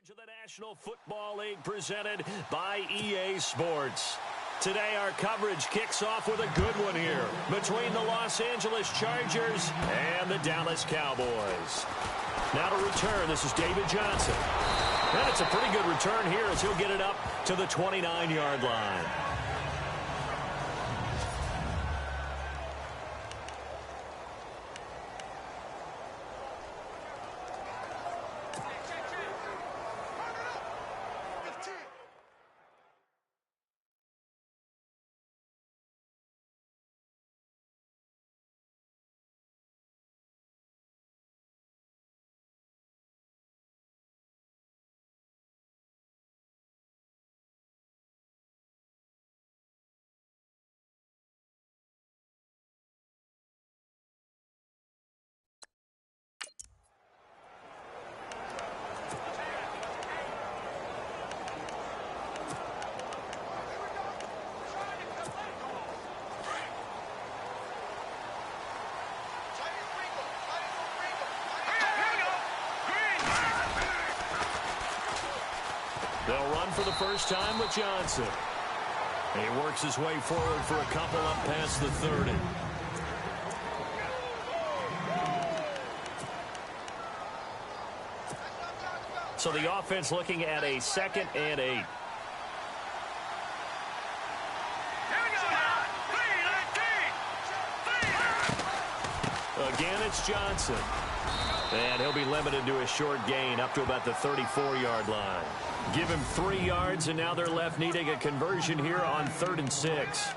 To the National Football League presented by EA Sports. Today our coverage kicks off with a good one here between the Los Angeles Chargers and the Dallas Cowboys. Now to return, this is David Johnson. And it's a pretty good return here as he'll get it up to the 29-yard line. They'll run for the first time with Johnson. He works his way forward for a couple up past the 30. So the offense looking at a 2nd and 8. Again, it's Johnson. And he'll be limited to a short gain up to about the 34-yard line. Give him 3 yards, and now they're left needing a conversion here on 3rd and 6.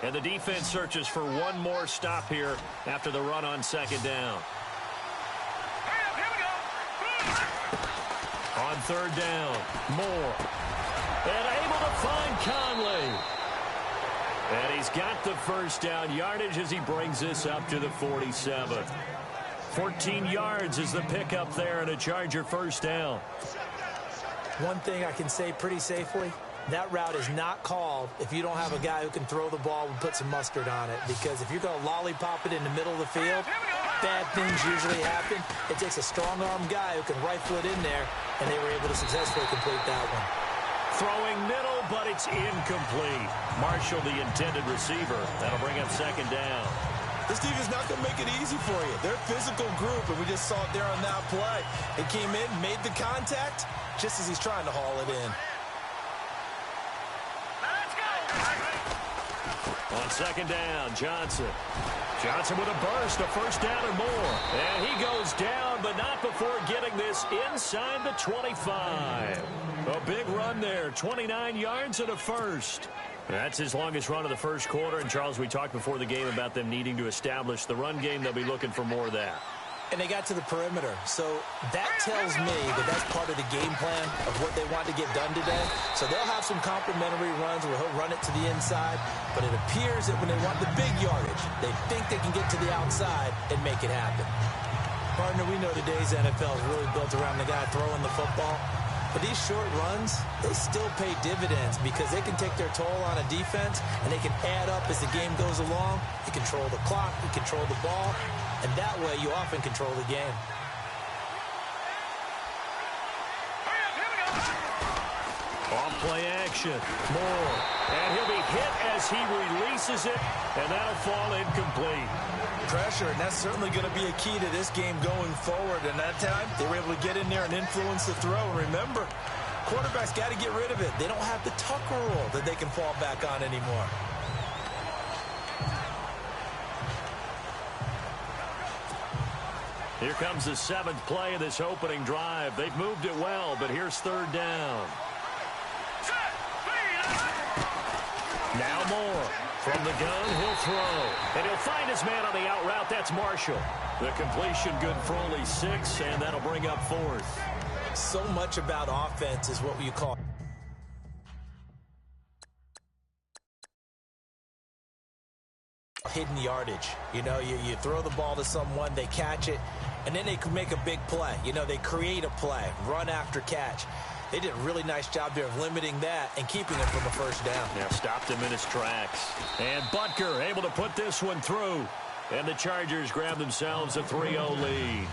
And the defense searches for one more stop here after the run on 2nd down. On 3rd down, Moore. And able to find Conley. And he's got the first down yardage as he brings this up to the 47. 14 yards is the pickup there and a Charger first down. One thing I can say pretty safely, that route is not called if you don't have a guy who can throw the ball and put some mustard on it. Because if you're going to lollipop it in the middle of the field, bad things usually happen. It takes a strong-arm guy who can rifle it in there, and they were able to successfully complete that one. Throwing middle, but it's incomplete. Marshall, the intended receiver. That'll bring up 2nd down. This defense is not going to make it easy for you. They're a physical group, and we just saw it there on that play. It came in, made the contact, just as he's trying to haul it in. On 2nd down, Johnson. Johnson with a burst, a first down or more. And he goes down, but not before getting this inside the 25. A big run there, 29 yards and a first. That's his longest run of the first quarter. And, Charles, we talked before the game about them needing to establish the run game. They'll be looking for more of that. And they got to the perimeter. So that tells me that that's part of the game plan of what they want to get done today. So they'll have some complementary runs where he'll run it to the inside. But it appears that when they want the big yardage, they think they can get to the outside and make it happen. Partner, we know today's NFL is really built around the guy throwing the football. But these short runs, they still pay dividends because they can take their toll on a defense and they can add up as the game goes along. You control the clock, you control the ball, and that way you often control the game. Off play action, Moore. And he'll be hit as he releases it, and that'll fall incomplete. Pressure, and that's certainly going to be a key to this game going forward. And that time, they were able to get in there and influence the throw. And remember, quarterbacks got to get rid of it. They don't have the Tucker rule that they can fall back on anymore. Here comes the 7th play of this opening drive. They've moved it well, but here's 3rd down. Now Moore. From the gun, he'll throw. And he'll find his man on the out route. That's Marshall. The completion good for only 6, and that'll bring up 4th. So much about offense is what you call hidden yardage. You know, you throw the ball to someone, they catch it, and then they can make a big play. You know, they create a play, run after catch. They did a really nice job there of limiting that and keeping him from a first down. Yeah, stopped him in his tracks. And Butker able to put this one through. And the Chargers grab themselves a 3-0 lead.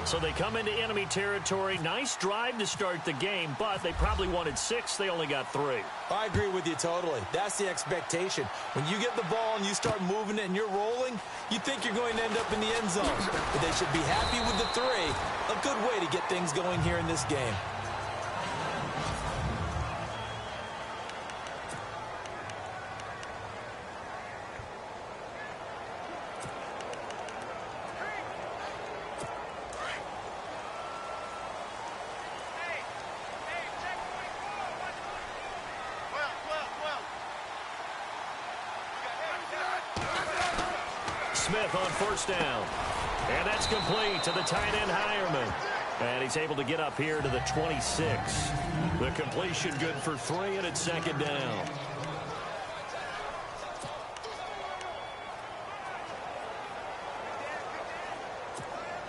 So they come into enemy territory. Nice drive to start the game, but they probably wanted 6. They only got 3. I agree with you totally. That's the expectation. When you get the ball and you start moving it and you're rolling, you think you're going to end up in the end zone. But they should be happy with the 3. A good way to get things going here in this game. Smith on first down. And that's complete to the tight end, Hireman. And he's able to get up here to the 26. The completion good for 3, and it's second down.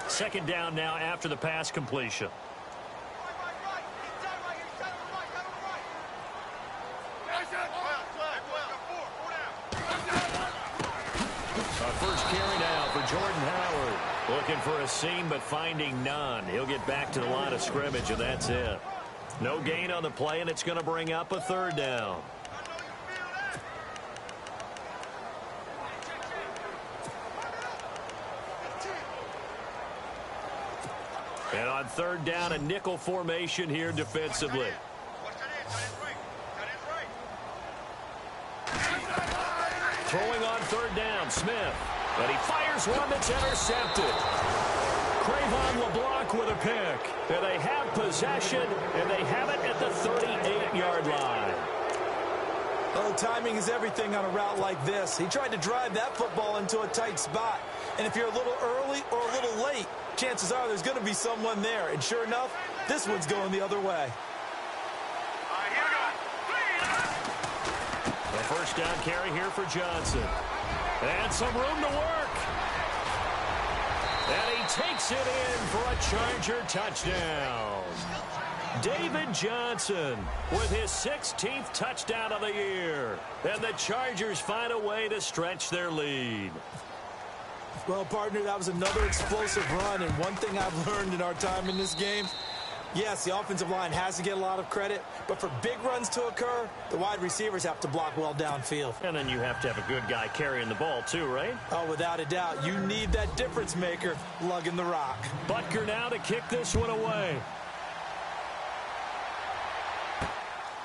Second down now after the pass completion. First carry now for Jordan Howard. Looking for a seam, but finding none. He'll get back to the line of scrimmage, and that's it. No gain on the play, and it's going to bring up a third down. And on third down, a nickel formation here defensively. Throwing on third down, Smith. And he fires one that's intercepted. Cravon LeBlanc with a pick. And they have possession, and they have it at the 38-yard line. Oh, timing is everything on a route like this. He tried to drive that football into a tight spot. And if you're a little early or a little late, chances are there's going to be someone there. And sure enough, this one's going the other way. The first down carry here for Johnson. And some room to work. And he takes it in for a Charger touchdown. David Johnson with his 16th touchdown of the year. And the Chargers find a way to stretch their lead. Well, partner, that was another explosive run. And one thing I've learned in our time in this game, yes, the offensive line has to get a lot of credit, but for big runs to occur, the wide receivers have to block well downfield. And then you have to have a good guy carrying the ball too, right? Oh, without a doubt. You need that difference maker lugging the rock. Butker now to kick this one away.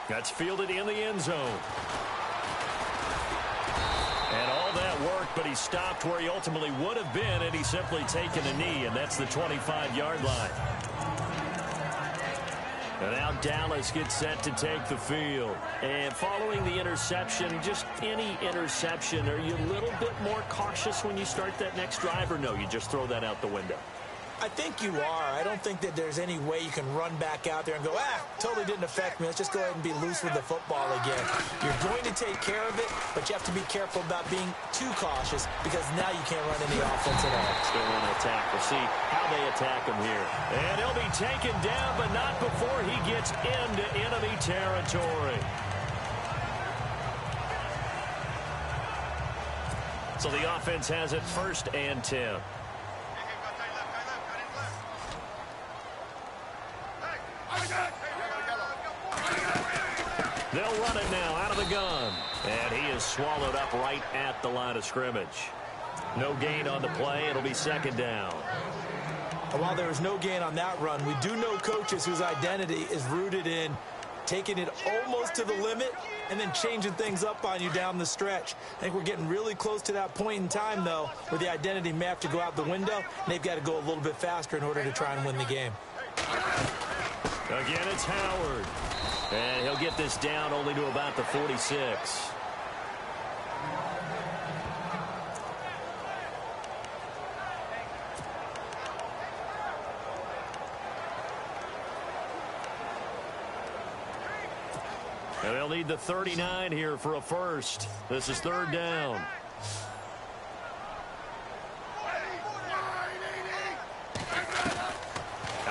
That's fielded in the end zone. And all that worked, but he stopped where he ultimately would have been, and he's simply taken a knee, and that's the 25-yard line. And now Dallas gets set to take the field. And following the interception, just any interception, are you a little bit more cautious when you start that next drive, or no, you just throw that out the window? I think you are. I don't think that there's any way you can run back out there and go, totally didn't affect me. Let's just go ahead and be loose with the football again. You're going to take care of it, but you have to be careful about being too cautious because now you can't run any offense at all. Still on attack. We'll see how they attack him here. And he'll be taken down, but not before he gets into enemy territory. So the offense has it 1st and 10. They'll run it now out of the gun. And he is swallowed up right at the line of scrimmage. No gain on the play. It'll be 2nd down. While there was no gain on that run, we do know coaches whose identity is rooted in taking it almost to the limit and then changing things up on you down the stretch. I think we're getting really close to that point in time, though, where the identity may have to go out the window, and they've got to go a little bit faster in order to try and win the game. Again, it's Howard. And he'll get this down only to about the 46. And they'll need the 39 here for a first. This is 3rd down.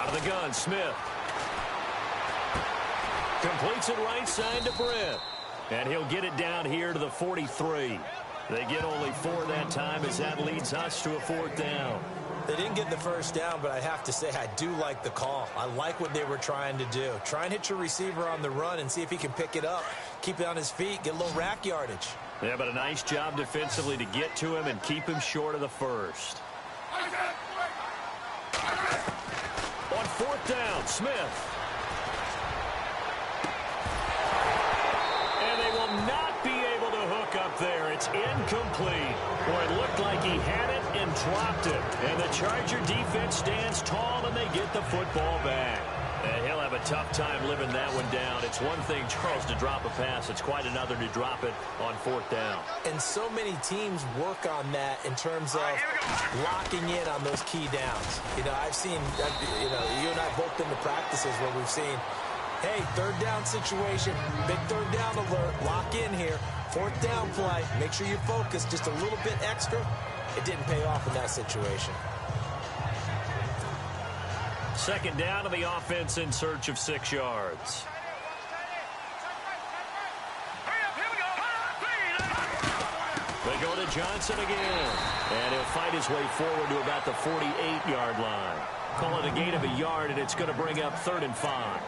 Out of the gun, Smith. Completes it right side to Brent. And he'll get it down here to the 43. They get only 4 that time as that leads us to a 4th down. They didn't get the first down, but I have to say I do like the call. I like what they were trying to do. Try and hit your receiver on the run and see if he can pick it up, keep it on his feet, get a little rack yardage. Yeah, but a nice job defensively to get to him and keep him short of the first. On 4th down, Smith. And they will not be able to hook up there. It's incomplete. Boy, it looked like he had it and dropped it. And the Charger defense stands tall, and they get the football back. And he'll have a tough time living that one down. It's one thing, Charles, to drop a pass. It's quite another to drop it on 4th down. And so many teams work on that in terms of locking in on those key downs. You know, I've seen, you and I both been to practices where we've seen, hey, 3rd down situation, big 3rd down alert, lock in here. 4th down play, make sure you focus just a little bit extra. It didn't pay off in that situation. 2nd down to the offense in search of 6 yards. They go to Johnson again. And he'll fight his way forward to about the 48-yard line. Call it a gain of a yard, and it's going to bring up 3rd and 5.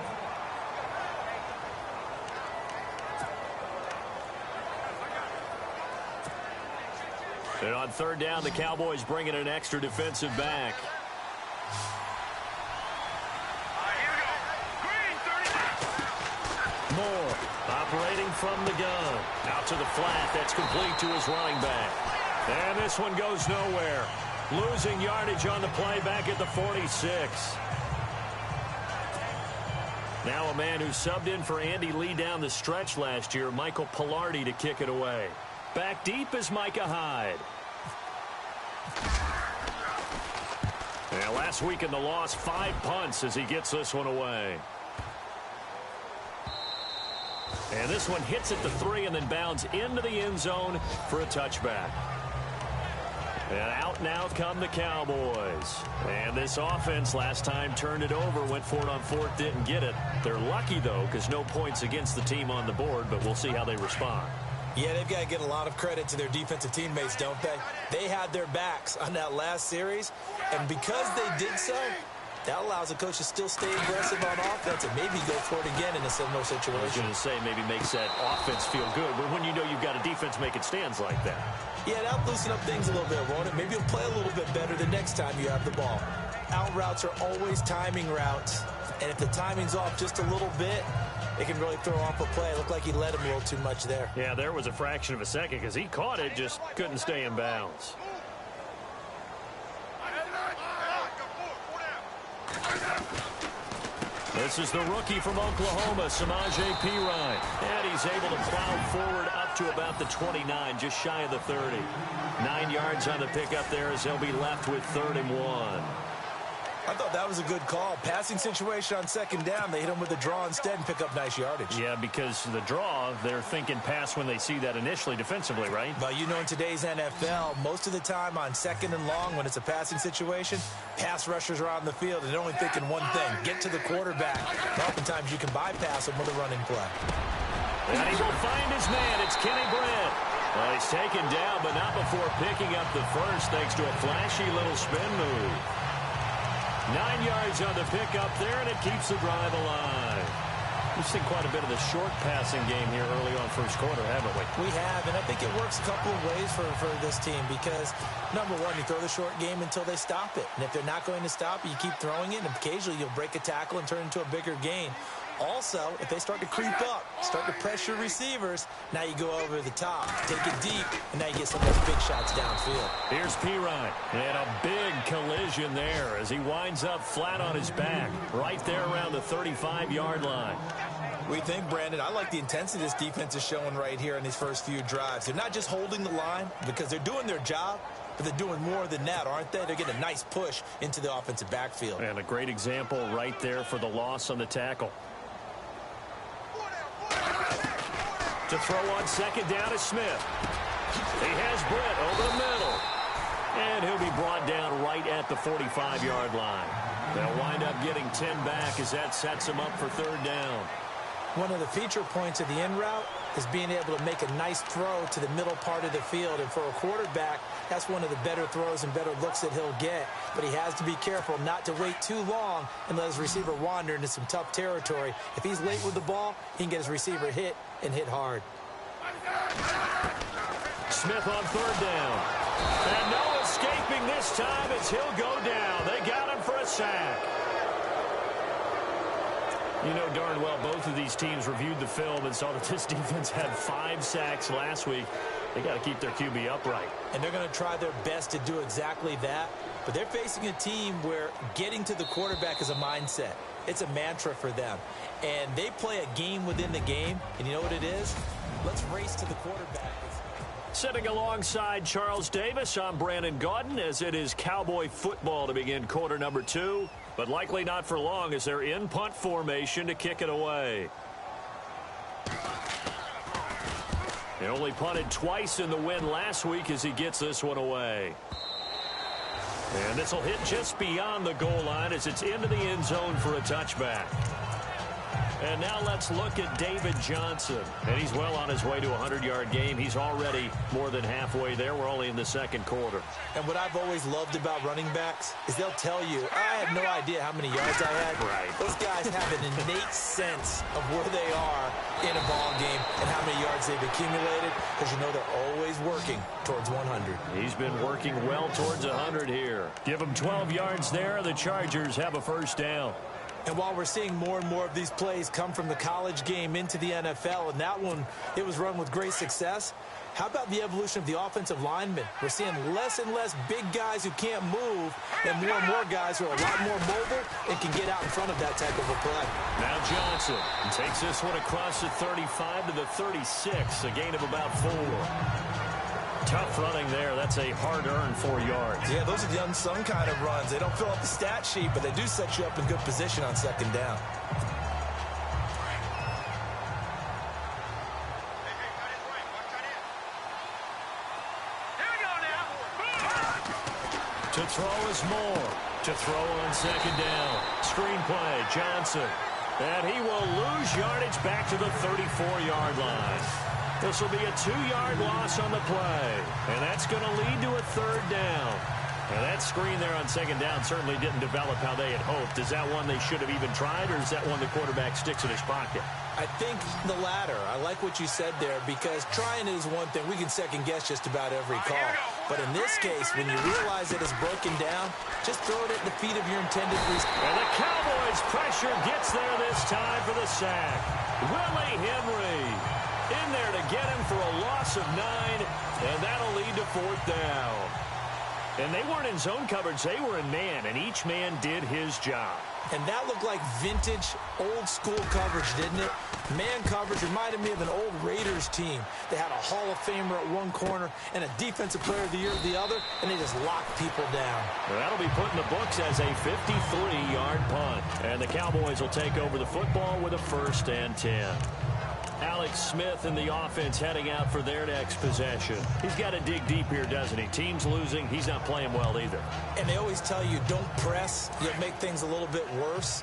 And on 3rd down, the Cowboys bring in an extra defensive back. Moore operating from the gun. Out to the flat. That's complete to his running back. And this one goes nowhere. Losing yardage on the play back at the 46. Now a man who subbed in for Andy Lee down the stretch last year, Michael Pilardi, to kick it away. Back deep is Micah Hyde. And last week in the loss, 5 punts as he gets this one away. And this one hits at the 3 and then bounds into the end zone for a touchback. And out now come the Cowboys. And this offense last time turned it over, went for it on 4th, didn't get it. They're lucky, though, because no points against the team on the board, but we'll see how they respond. Yeah, they've got to get a lot of credit to their defensive teammates, don't they? They had their backs on that last series, and because they did so, that allows the coach to still stay aggressive on offense and maybe go for it again in a similar situation. I was going to say maybe makes that offense feel good, but when you know you've got a defense making stands like that. Yeah, that'll loosen up things a little bit, won't it? Maybe you'll play a little bit better the next time you have the ball. Out routes are always timing routes, and if the timing's off just a little bit, it can really throw off a play. It looked like he let him a little too much there. Yeah, there was a fraction of a second because he caught it, just couldn't stay in bounds. This is the rookie from Oklahoma, Samaje Perine. And he's able to plow forward up to about the 29, just shy of the 30. 9 yards on the pickup there as they'll be left with 3rd and 1. I thought that was a good call. Passing situation on 2nd down. They hit him with a draw instead and pick up nice yardage. Yeah, because the draw, they're thinking pass when they see that initially defensively, right? But you know, in today's NFL, most of the time on 2nd and long, when it's a passing situation, pass rushers are on the field and they're only thinking one thing, get to the quarterback. And oftentimes you can bypass them with a running play. And he will find his man. It's Kenny Brent. Well, he's taken down, but not before picking up the first thanks to a flashy little spin move. 9 yards on the pickup there, and it keeps the drive alive. We've seen quite a bit of the short passing game here early on first quarter, haven't we? We have, and I think it works a couple of ways for this team because, number one, you throw the short game until they stop it. And if they're not going to stop it, you keep throwing it, and occasionally you'll break a tackle and turn it into a bigger gain. Also, if they start to creep up, start to pressure receivers, now you go over the top, take it deep, and now you get some of those big shots downfield. Here's Perine, and a big collision there as he winds up flat on his back, right there around the 35-yard line. What do you think, Brandon? I like the intensity this defense is showing right here in these first few drives. They're not just holding the line because they're doing their job, but they're doing more than that, aren't they? They're getting a nice push into the offensive backfield. And a great example right there for the loss on the tackle. To throw on 2nd down is Smith. He has Brett over the middle. And he'll be brought down right at the 45-yard line. They'll wind up getting 10 back as that sets them up for third down. One of the feature points of the in route is being able to make a nice throw to the middle part of the field. And for a quarterback, that's one of the better throws and better looks that he'll get. But he has to be careful not to wait too long and let his receiver wander into some tough territory. If he's late with the ball, he can get his receiver hit and hit hard. Smith on third down. And no escaping this time as he'll go down. They got him for a sack. You know darn well both of these teams reviewed the film and saw that this defense had 5 sacks last week. They got to keep their QB upright. And they're going to try their best to do exactly that. But they're facing a team where getting to the quarterback is a mindset. It's a mantra for them. And they play a game within the game. And you know what it is? Let's race to the quarterback. Sitting alongside Charles Davis, I'm Brandon Gaudin as it is Cowboy football to begin quarter number 2. But likely not for long as they're in punt formation to kick it away. They only punted twice in the win last week as he gets this one away. And this will hit just beyond the goal line as it's into the end zone for a touchback. And now let's look at David Johnson. And he's well on his way to a 100-yard game. He's already more than halfway there. We're only in the second quarter. And what I've always loved about running backs is they'll tell you, I had no idea how many yards I had. Right. Those guys have an innate sense of where they are in a ball game and how many yards they've accumulated because you know they're always working towards 100. He's been working well towards 100 here. Give him 12 yards there. The Chargers have a first down. And while we're seeing more and more of these plays come from the college game into the NFL, and that one, it was run with great success, how about the evolution of the offensive linemen? We're seeing less and less big guys who can't move and more guys who are a lot more mobile and can get out in front of that type of a play. Now Johnson takes this one across the 35 to the 36, a gain of about 4. Tough running there. That's a hard-earned 4 yards. Yeah, those are the unsung kind of runs. They don't fill up the stat sheet, but they do set you up in good position on second down. To throw is Moore. To throw on second down. Screenplay, Johnson. And he will lose yardage back to the 34-yard line. This will be a 2-yard loss on the play. And that's going to lead to a third down. And that screen there on second down certainly didn't develop how they had hoped. Is that one they should have even tried, or is that one the quarterback sticks in his pocket? I think the latter. I like what you said there because trying is one thing. We can second-guess just about every call. But in this case, when you realize that it's broken down, just throw it at the feet of your intended receiver. And the Cowboys' pressure gets there this time for the sack. Willie Henry in there to get him for a loss of 9, and that'll lead to fourth down. And they weren't in zone coverage. They were in man, and each man did his job. And that looked like vintage, old-school coverage, didn't it? Man coverage reminded me of an old Raiders team. They had a Hall of Famer at one corner and a Defensive Player of the Year at the other, and they just locked people down. Well, that'll be put in the books as a 53-yard punt. And the Cowboys will take over the football with a 1st and 10. Alex Smith and the offense heading out for their next possession. He's got to dig deep here, doesn't he? Team's losing. He's not playing well either. And they always tell you, don't press. You'll make things a little bit worse.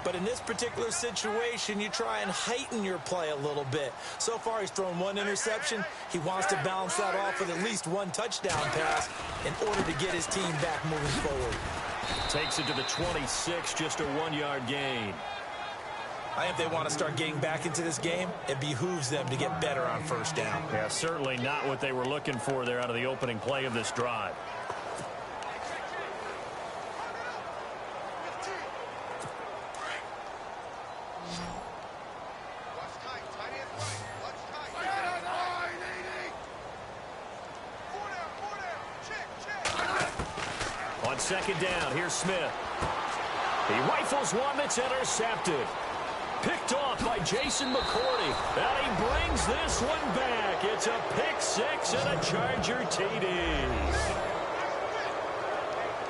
But in this particular situation, you try and heighten your play a little bit. So far, he's thrown 1 interception. He wants to balance that off with at least 1 touchdown pass in order to get his team back moving forward. Takes it to the 26, just a 1-yard gain. I think they want to start getting back into this game. It behooves them to get better on first down. Yeah, certainly not what they were looking for there out of the opening play of this drive. On second down, here's Smith. He rifles one that's intercepted. Picked off by Jason McCourty. And he brings this one back. It's a pick 6 and a Charger TD.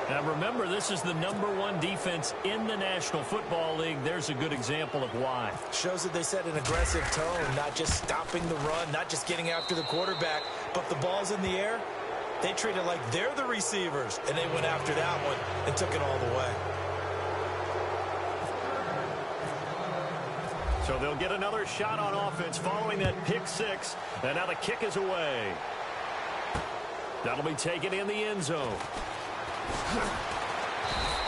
Now remember, this is the #1 defense in the National Football League. There's a good example of why. Shows that they set an aggressive tone, not just stopping the run, not just getting after the quarterback, but the ball's in the air. They treat it like they're the receivers, and they went after that one and took it all the way. So they'll get another shot on offense following that pick six. And now the kick is away. That'll be taken in the end zone.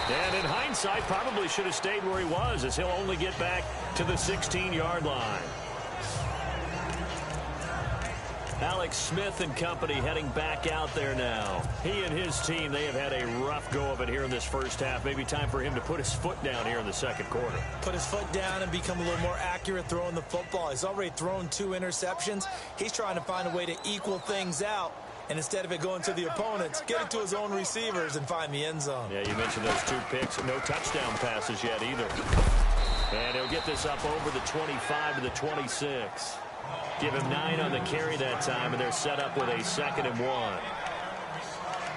And in hindsight, probably should have stayed where he was, as he'll only get back to the 16-yard line. Alex Smith and company heading back out there now. He and his team, they have had a rough go of it here in this first half. Maybe time for him to put his foot down here in the second quarter. Put his foot down and become a little more accurate throwing the football. He's already thrown 2 interceptions. He's trying to find a way to equal things out. And instead of it going to the opponents, get it to his own receivers and find the end zone. Yeah, you mentioned those 2 picks. No touchdown passes yet either. And he'll get this up over the 25 to the 26. Give him 9 on the carry that time, and they're set up with a 2nd and 1.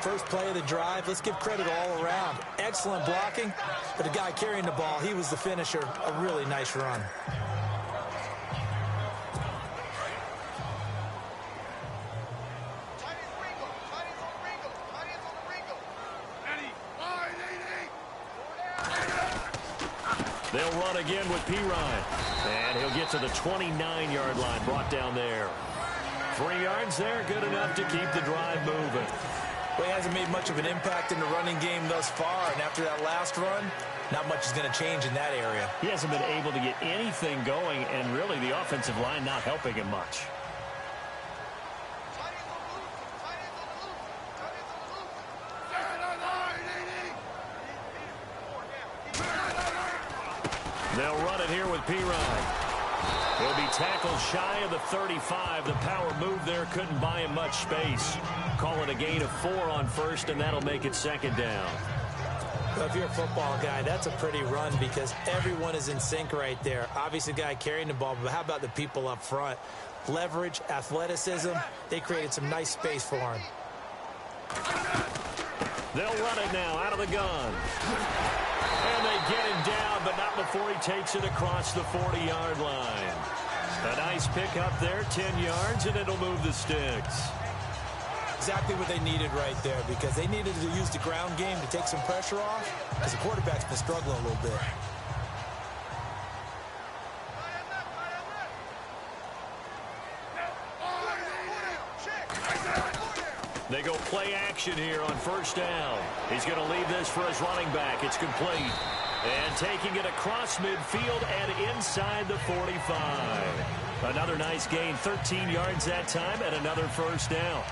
First play of the drive, let's give credit all around. Excellent blocking, but the guy carrying the ball, he was the finisher. A really nice run. They'll run again with Pirine. And he'll get to the 29-yard line, brought down there. 3 yards there, good enough to keep the drive moving. Well, he hasn't made much of an impact in the running game thus far, and after that last run, not much is going to change in that area. He hasn't been able to get anything going, and really the offensive line not helping him much. They'll run it here with Pirine. He'll be tackled shy of the 35. The power move there couldn't buy him much space. Call it a gain of 4 on first, and that'll make it 2nd down. Well, if you're a football guy, that's a pretty run because everyone is in sync right there. Obviously, the guy carrying the ball, but how about the people up front? Leverage, athleticism, they created some nice space for him. They'll run it now out of the gun. And they get him down, but not before he takes it across the 40-yard line. A nice pick up there, 10 yards, and it'll move the sticks. Exactly what they needed right there because they needed to use the ground game to take some pressure off because the quarterback's been struggling a little bit. They go play action here on first down. He's going to leave this for his running back. It's complete. And taking it across midfield and inside the 45. Another nice gain, 13 yards that time, and another first down.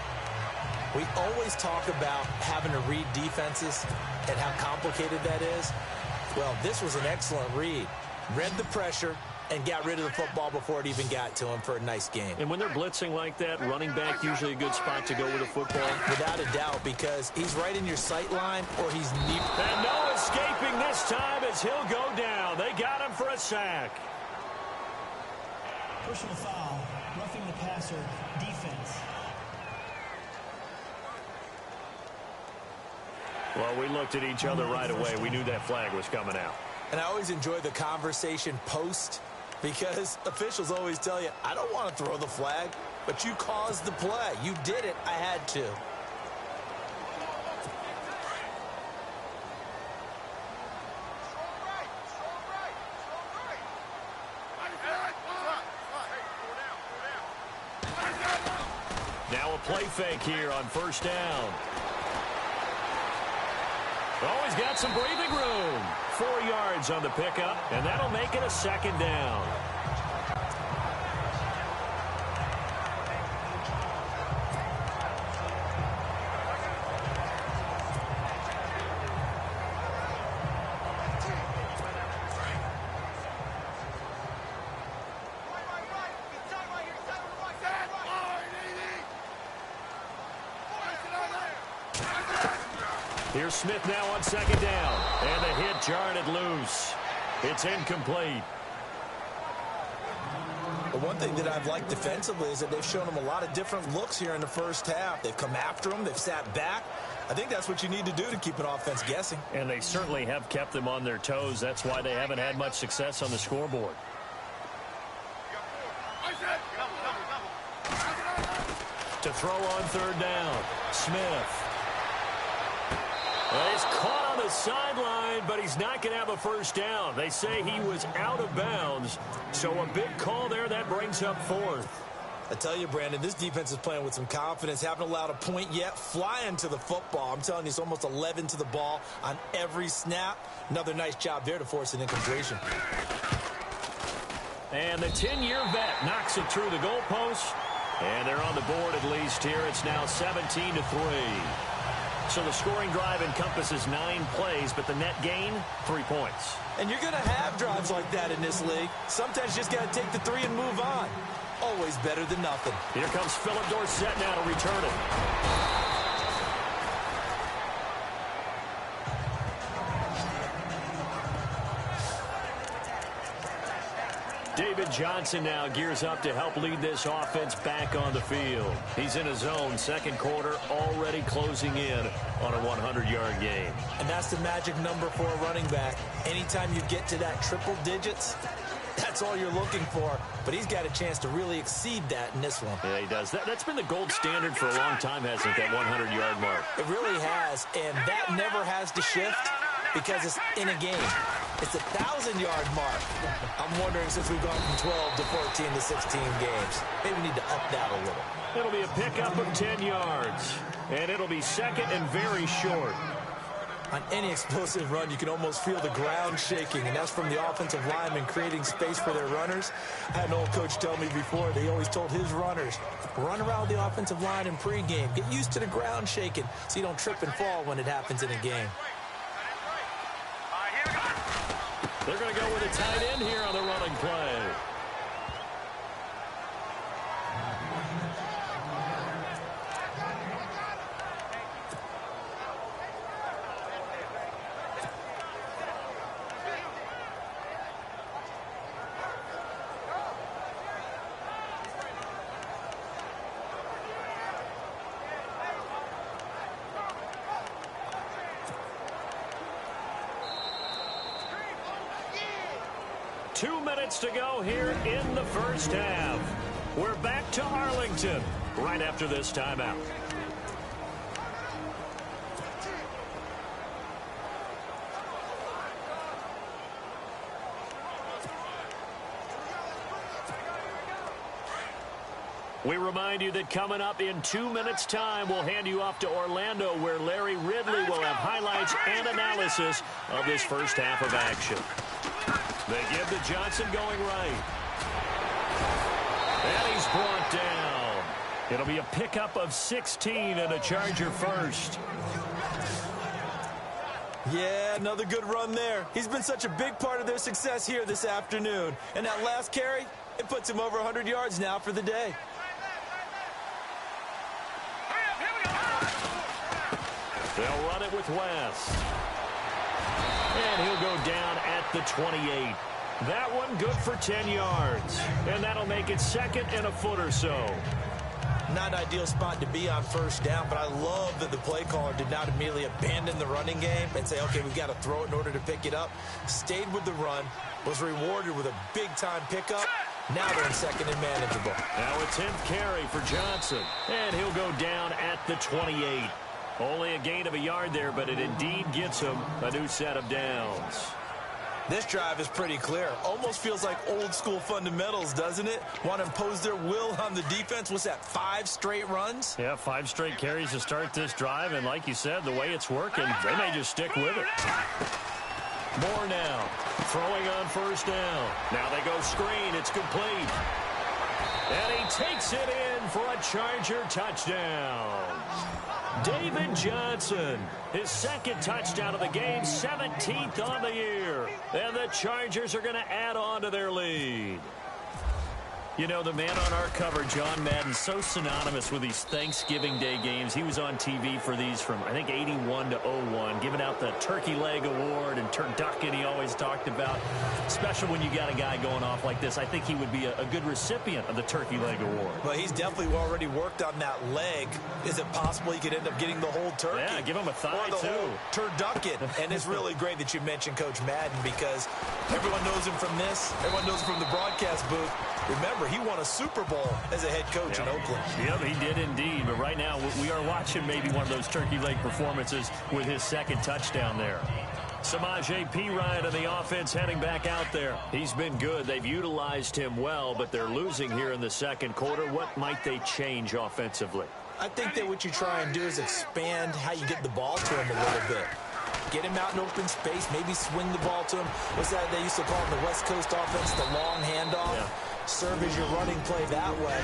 We always talk about having to read defenses and how complicated that is. Well, this was an excellent read. Read the pressure and got rid of the football before it even got to him for a nice game. And when they're blitzing like that, running back usually a good spot to go with the football? Without a doubt, because he's right in your sight line or he's near. And no escaping this time as he'll go down. They got him for a sack. Personal foul, roughing the passer, defense. Well, we looked at each other right away. We knew that flag was coming out. And I always enjoy the conversation post because officials always tell you, I don't want to throw the flag, but you caused the play. You did it. I had to. Now a play fake here on first down. Oh, he's got some breathing room. 4 yards on the pickup, and that'll make it a 2nd down. Here's Smith now on 2nd down. And the hit jarred it loose. It's incomplete. The one thing that I've liked defensively is that they've shown him a lot of different looks here in the first half. They've come after him. They've sat back. I think that's what you need to do to keep an offense guessing. And they certainly have kept them on their toes. That's why they haven't had much success on the scoreboard. To throw on 3rd down, Smith. He's caught on the sideline, but he's not going to have a first down. They say he was out of bounds, so a big call there. That brings up fourth. I tell you, Brandon, this defense is playing with some confidence. Haven't allowed a point yet. Flying to the football. I'm telling you, it's almost 11 to the ball on every snap. Another nice job there to force an incompletion. And the 10-year vet knocks it through the goalpost. And they're on the board at least here. It's now 17-3. So the scoring drive encompasses 9 plays, but the net gain, 3 points. And you're going to have drives like that in this league. Sometimes you just got to take the 3 and move on. Always better than nothing. Here comes Philip Dorsett now to return it. David Johnson now gears up to help lead this offense back on the field. He's in his own second quarter, already closing in on a 100-yard game. And that's the magic number for a running back. Anytime you get to that triple digits, that's all you're looking for. But he's got a chance to really exceed that in this one. Yeah, he does. That's been the gold standard for a long time, hasn't it, that 100-yard mark? It really has, and that never has to shift because it's in a game. It's a 1,000-yard mark. I'm wondering, since we've gone from 12 to 14 to 16 games, maybe we need to up that a little. It'll be a pickup of 10 yards, and it'll be second and very short. On any explosive run, you can almost feel the ground shaking, and that's from the offensive linemen creating space for their runners. I had an old coach tell me before, they always told his runners, run around the offensive line in pregame. Get used to the ground shaking so you don't trip and fall when it happens in a game. They're going to go with a tight end here on the running play. To go here in the first half. We're back to Arlington right after this timeout. We remind you that coming up in 2 minutes' time, we'll hand you off to Orlando, where Larry Ridley will have highlights and analysis of this first half of action. They give to Johnson going right. And he's brought down. It'll be a pickup of 16 and a Charger first. Yeah, another good run there. He's been such a big part of their success here this afternoon. And that last carry, it puts him over 100 yards now for the day. They'll run it with West. And he'll go down at the 28. That one good for 10 yards. And that'll make it second and a foot or so. Not an ideal spot to be on first down, but I love that the play caller did not immediately abandon the running game and say, okay, we've got to throw it in order to pick it up. Stayed with the run, was rewarded with a big-time pickup. Now they're in second and manageable. Now a 10th carry for Johnson. And he'll go down at the 28. Only a gain of a yard there, but it indeed gets him a new set of downs. This drive is pretty clear. Almost feels like old-school fundamentals, doesn't it? Want to impose their will on the defense. What's that, 5 straight runs? Yeah, 5 straight carries to start this drive. And like you said, the way it's working, they may just stick with it. Moore now, throwing on first down. Now they go screen. It's complete. And he takes it in for a Charger touchdown. David Johnson, his second touchdown of the game, 17th on the year. And the Chargers are going to add on to their lead. You know, the man on our cover, John Madden, so synonymous with these Thanksgiving Day games. He was on TV for these from, I think, 81 to 01, giving out the Turkey Leg Award and turducken he always talked about. Special when you got a guy going off like this. I think he would be a good recipient of the Turkey Leg Award. Well, he's definitely already worked on that leg. Is it possible he could end up getting the whole turkey? Yeah, give him a thigh, or the too. Whole turducken. And it's really great that you mentioned Coach Madden, because everyone knows him from this. Everyone knows him from the broadcast booth. Remember, he won a Super Bowl as a head coach in Oakland. Yep, he did indeed. But right now, we are watching maybe one of those turkey leg performances with his second touchdown there. Samaje Perine on the offense heading back out there. He's been good. They've utilized him well, but they're losing here in the second quarter. What might they change offensively? I think that what you try and do is expand how you get the ball to him a little bit. Get him out in open space, maybe swing the ball to him. What's that they used to call in the West Coast offense, the long handoff? Yeah. Serve as your running play that way,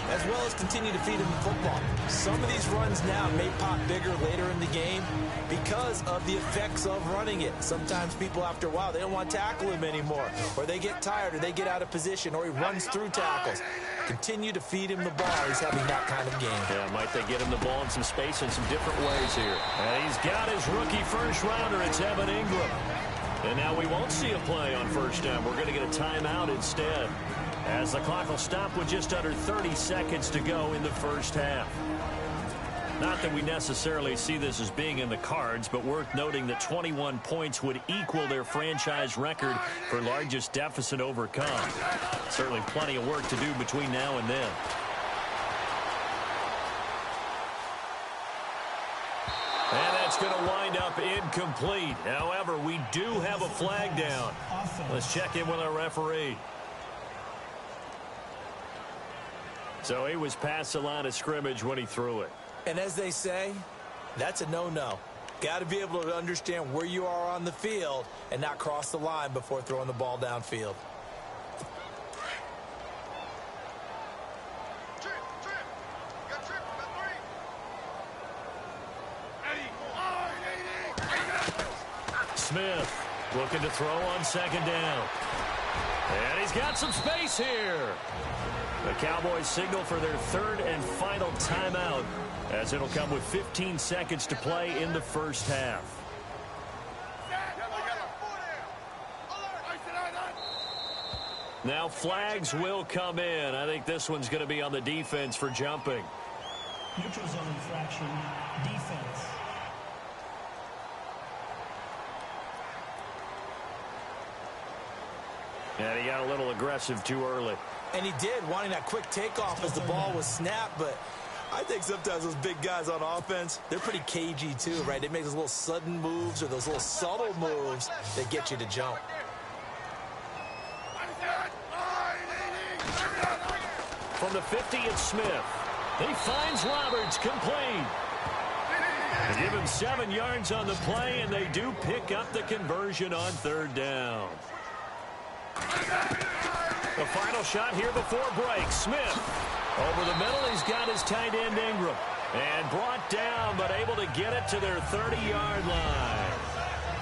as well as continue to feed him the football. Some of these runs now may pop bigger later in the game because of the effects of running it. Sometimes people, after a while, they don't want to tackle him anymore, or they get tired, or they get out of position, or he runs through tackles. Continue to feed him the ball. He's having that kind of game. Yeah, might they get him the ball in some space in some different ways here. And he's got his rookie first rounder. It's Evan Ingram. And now we won't see a play on first down. We're going to get a timeout instead, as the clock will stop with just under 30 seconds to go in the first half. Not that we necessarily see this as being in the cards, but worth noting that 21 points would equal their franchise record for largest deficit overcome. Certainly plenty of work to do between now and then. And that's going to wind up incomplete. However, we do have a flag down. Let's check in with our referee. So he was past the line of scrimmage when he threw it. And as they say, that's a no-no. Got to be able to understand where you are on the field and not cross the line before throwing the ball downfield. Smith looking to throw on second down. And he's got some space here. The Cowboys signal for their third and final timeout, as it'll come with 15 seconds to play in the first half. Now flags will come in. I think this one's going to be on the defense for jumping. Neutral zone infraction, defense. And he got a little aggressive too early. And he did, wanting that quick takeoff as the ball was snapped. But I think sometimes those big guys on offense, they're pretty cagey too, right? They make those little sudden moves or those little subtle moves that get you to jump. From the 50, it's Smith. He finds Roberts, complete. They give him 7 yards on the play, and they do pick up the conversion on third down. The final shot here before break. Smith over the middle. He's got his tight end Ingram. And brought down, but able to get it to their 30-yard line.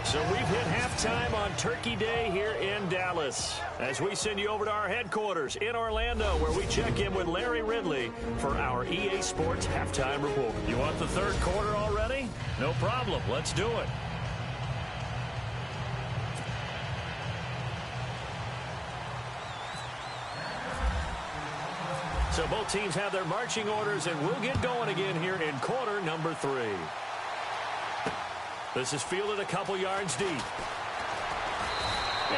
So we've hit halftime on Turkey Day here in Dallas, as we send you over to our headquarters in Orlando, where we check in with Larry Ridley for our EA Sports Halftime Report. You want the third quarter already? No problem. Let's do it. So both teams have their marching orders, and we'll get going again here in quarter number 3. This is fielded a couple yards deep. And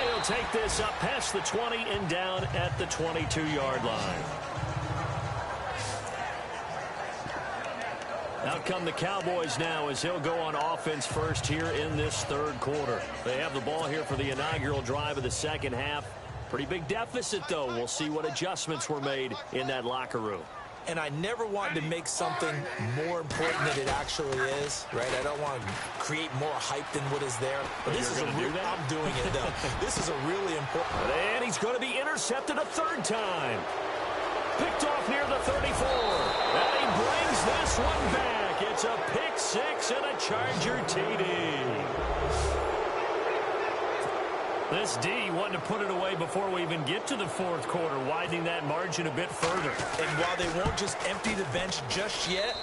he'll take this up past the 20 and down at the 22-yard line. Out come the Cowboys now, as they'll go on offense first here in this third quarter. They have the ball here for the inaugural drive of the second half. Pretty big deficit, though. We'll see what adjustments were made in that locker room. And I never wanted to make something more important than it actually is, right? I don't want to create more hype than what is there. But this is a real, I'm doing it, though. This is a really important. And he's going to be intercepted a third time. Picked off near the 34. And he brings this one back. It's a pick six and a Charger TD. This D wanting to put it away before we even get to the fourth quarter, widening that margin a bit further. And while they won't just empty the bench just yet,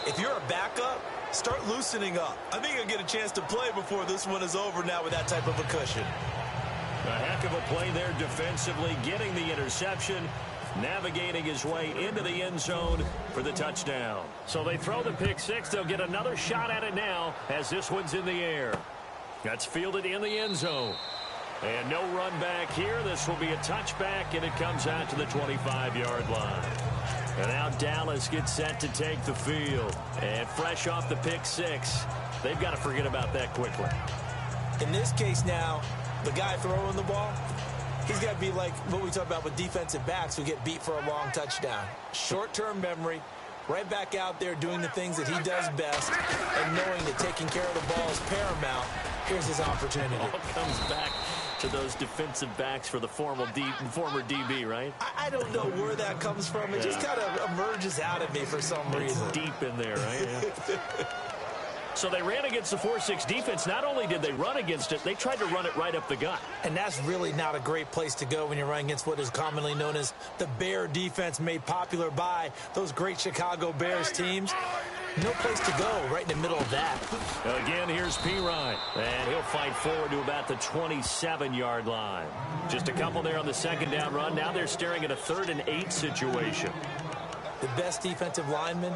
if you're a backup, start loosening up. I think you'll get a chance to play before this one is over now with that type of a cushion. A heck of a play there defensively, getting the interception, navigating his way into the end zone for the touchdown. So they throw the pick six. They'll get another shot at it now as this one's in the air. That's fielded in the end zone. And no run back here. This will be a touchback, and it comes out to the 25-yard line. And now Dallas gets set to take the field. And fresh off the pick six, they've got to forget about that quickly. In this case now, the guy throwing the ball, he's got to be like what we talk about with defensive backs who get beat for a long touchdown. Short-term memory, right back out there doing the things that he does best, and knowing that taking care of the ball is paramount. Here's his opportunity. All comes back to those defensive backs for the former DB, right? I don't know where that comes from. It just kind of emerges out of me for some reason. It's deep in there, right? Yeah. So they ran against the 4-6 defense. Not only did they run against it, they tried to run it right up the gut. And that's really not a great place to go when you're running against what is commonly known as the Bear defense, made popular by those great Chicago Bears teams. No place to go right in the middle of that. Again, here's Pirine, and he'll fight forward to about the 27-yard line. Just a couple there on the second down run. Now they're staring at a 3rd and 8 situation. The best defensive linemen,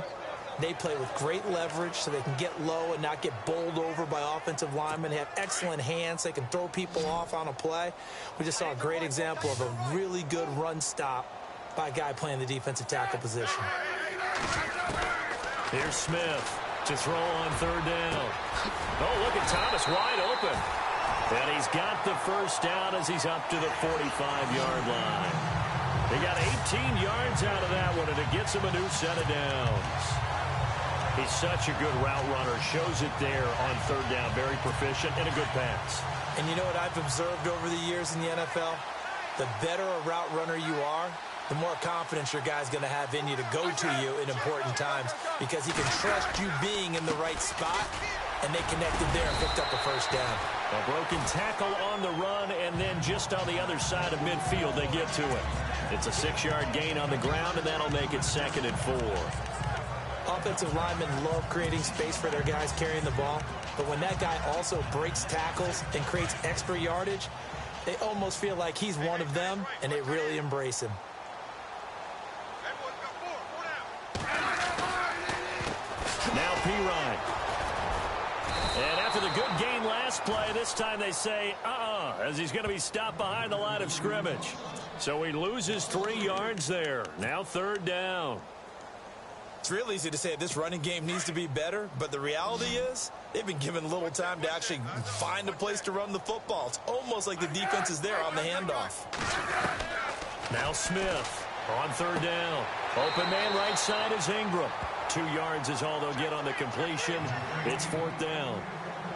they play with great leverage so they can get low and not get bowled over by offensive linemen. They have excellent hands. They can throw people off on a play. We just saw a great example of a really good run stop by a guy playing the defensive tackle position. Here's Smith to throw on 3rd down. Oh, look at Thomas wide open. And he's got the first down as he's up to the 45-yard line. He got 18 yards out of that one, and it gets him a new set of downs. He's such a good route runner. Shows it there on 3rd down. Very proficient and a good pass. And you know what I've observed over the years in the NFL? The better a route runner you are, the more confidence your guy's going to have in you to go to you in important times, because he can trust you being in the right spot, and they connected there and picked up a first down. A broken tackle on the run, and then just on the other side of midfield, they get to it. It's a 6-yard gain on the ground, and that'll make it 2nd and 4. Offensive linemen love creating space for their guys carrying the ball, but when that guy also breaks tackles and creates extra yardage, they almost feel like he's one of them, and they really embrace him. Now Pirine. And after the good gain last play, this time they say, as he's going to be stopped behind the line of scrimmage. So he loses 3 yards there. Now 3rd down. It's real easy to say this running game needs to be better, but the reality is they've been given little time to actually find a place to run the football. It's almost like the defense is there on the handoff. Now Smith on 3rd down. Open man right side is Ingram. 2 yards is all they'll get on the completion. It's 4th down.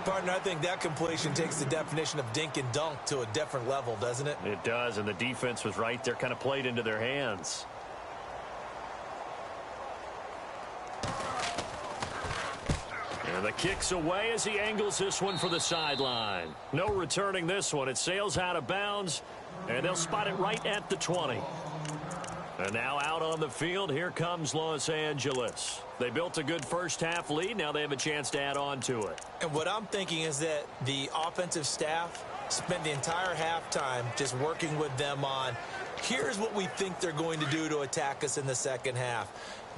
Partner, I think that completion takes the definition of dink and dunk to a different level, doesn't it? It does, and the defense was right there, kind of played into their hands. And the kick's away as he angles this one for the sideline. No returning this one. It sails out of bounds, and they'll spot it right at the 20. And now out on the field, here comes Los Angeles. They built a good first-half lead. Now they have a chance to add on to it. And what I'm thinking is that the offensive staff spent the entire halftime just working with them on, here's what we think they're going to do to attack us in the second half.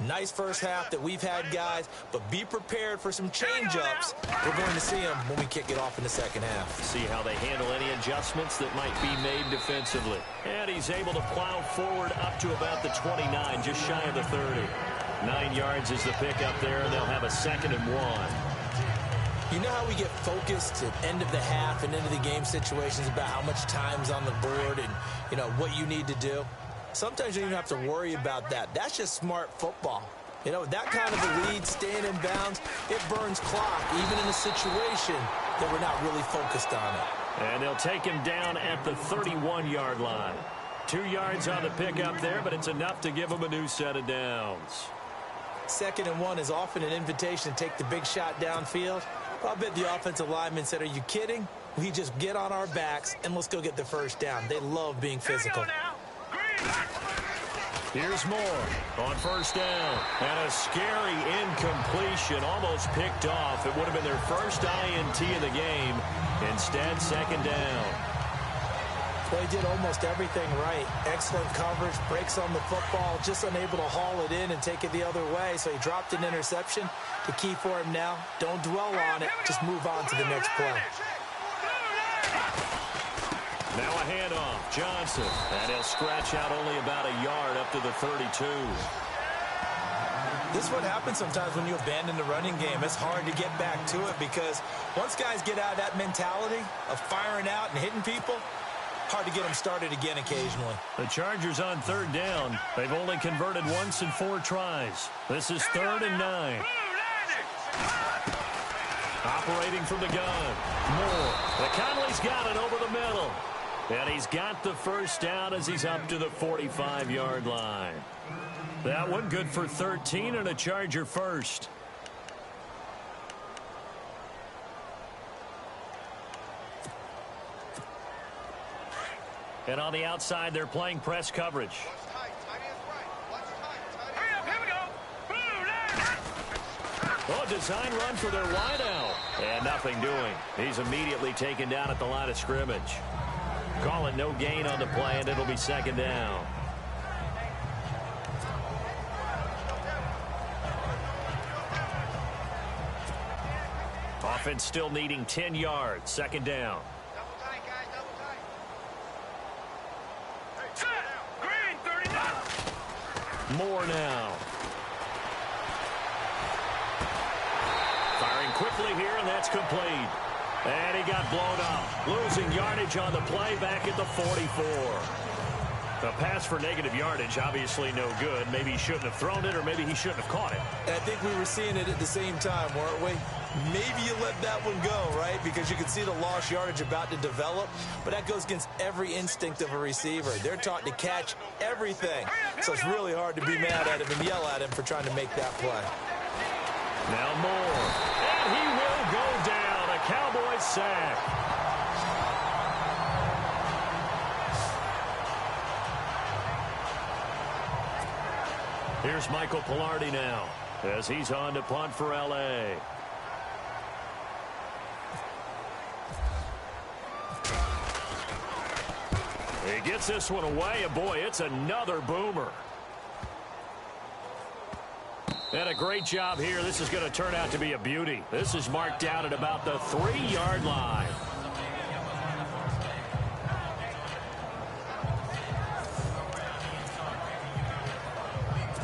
Nice first half that we've had, guys, but be prepared for some change-ups. We're going to see them when we kick it off in the second half. See how they handle any adjustments that might be made defensively. And he's able to plow forward up to about the 29, just shy of the 30. 9 yards is the pickup there, and they'll have a 2nd and 1. You know how we get focused at end of the half and end of the game situations about how much time's on the board and, you know, what you need to do? Sometimes you don't even have to worry about that. That's just smart football. You know, that kind of a lead, staying in bounds, it burns clock, even in a situation that we're not really focused on it. And they'll take him down at the 31-yard line. 2 yards on the pickup there, but it's enough to give him a new set of downs. 2nd and 1 is often an invitation to take the big shot downfield. Well, I bet the offensive lineman said, are you kidding? We just get on our backs and let's go get the first down. They love being physical. Here's Moore on 1st down. And a scary incompletion, almost picked off. It would have been their first INT of the game. Instead, 2nd down. Well, he did almost everything right. Excellent coverage, breaks on the football, just unable to haul it in and take it the other way. So he dropped an interception. The key for him now, don't dwell on it. Just move on to the next play. Now a handoff. Johnson. And he'll scratch out only about a yard up to the 32. This is what happens sometimes when you abandon the running game. It's hard to get back to it because once guys get out of that mentality of firing out and hitting people, hard to get them started again occasionally. The Chargers on third down. They've only converted once in 4 tries. This is 3rd and 9. Operating from the gun. Moore. McConley's got it over the middle. And he's got the first down as he's up to the 45-yard line. That one good for 13 and a Charger first. And on the outside, they're playing press coverage. Oh, design run for their wideout. And nothing doing. He's immediately taken down at the line of scrimmage. Call it no gain on the play, and it'll be 2nd down. Offense still needing 10 yards. 2nd down. Double tight, guys, double tight. Moore now. Firing quickly here, and that's complete. And he got blown up. Losing yardage on the play back at the 44. The pass for negative yardage, obviously no good. Maybe he shouldn't have thrown it, or maybe he shouldn't have caught it. And I think we were seeing it at the same time, weren't we? Maybe you let that one go, right? Because you could see the lost yardage about to develop. But that goes against every instinct of a receiver. They're taught to catch everything. So it's really hard to be mad at him and yell at him for trying to make that play. Now Moore. And he will go down. A Cowboys sack. Here's Michael Pilardi now as he's on to punt for L.A. He gets this one away, and boy, it's another boomer. And a great job here. This is going to turn out to be a beauty. This is marked out at about the 3-yard line.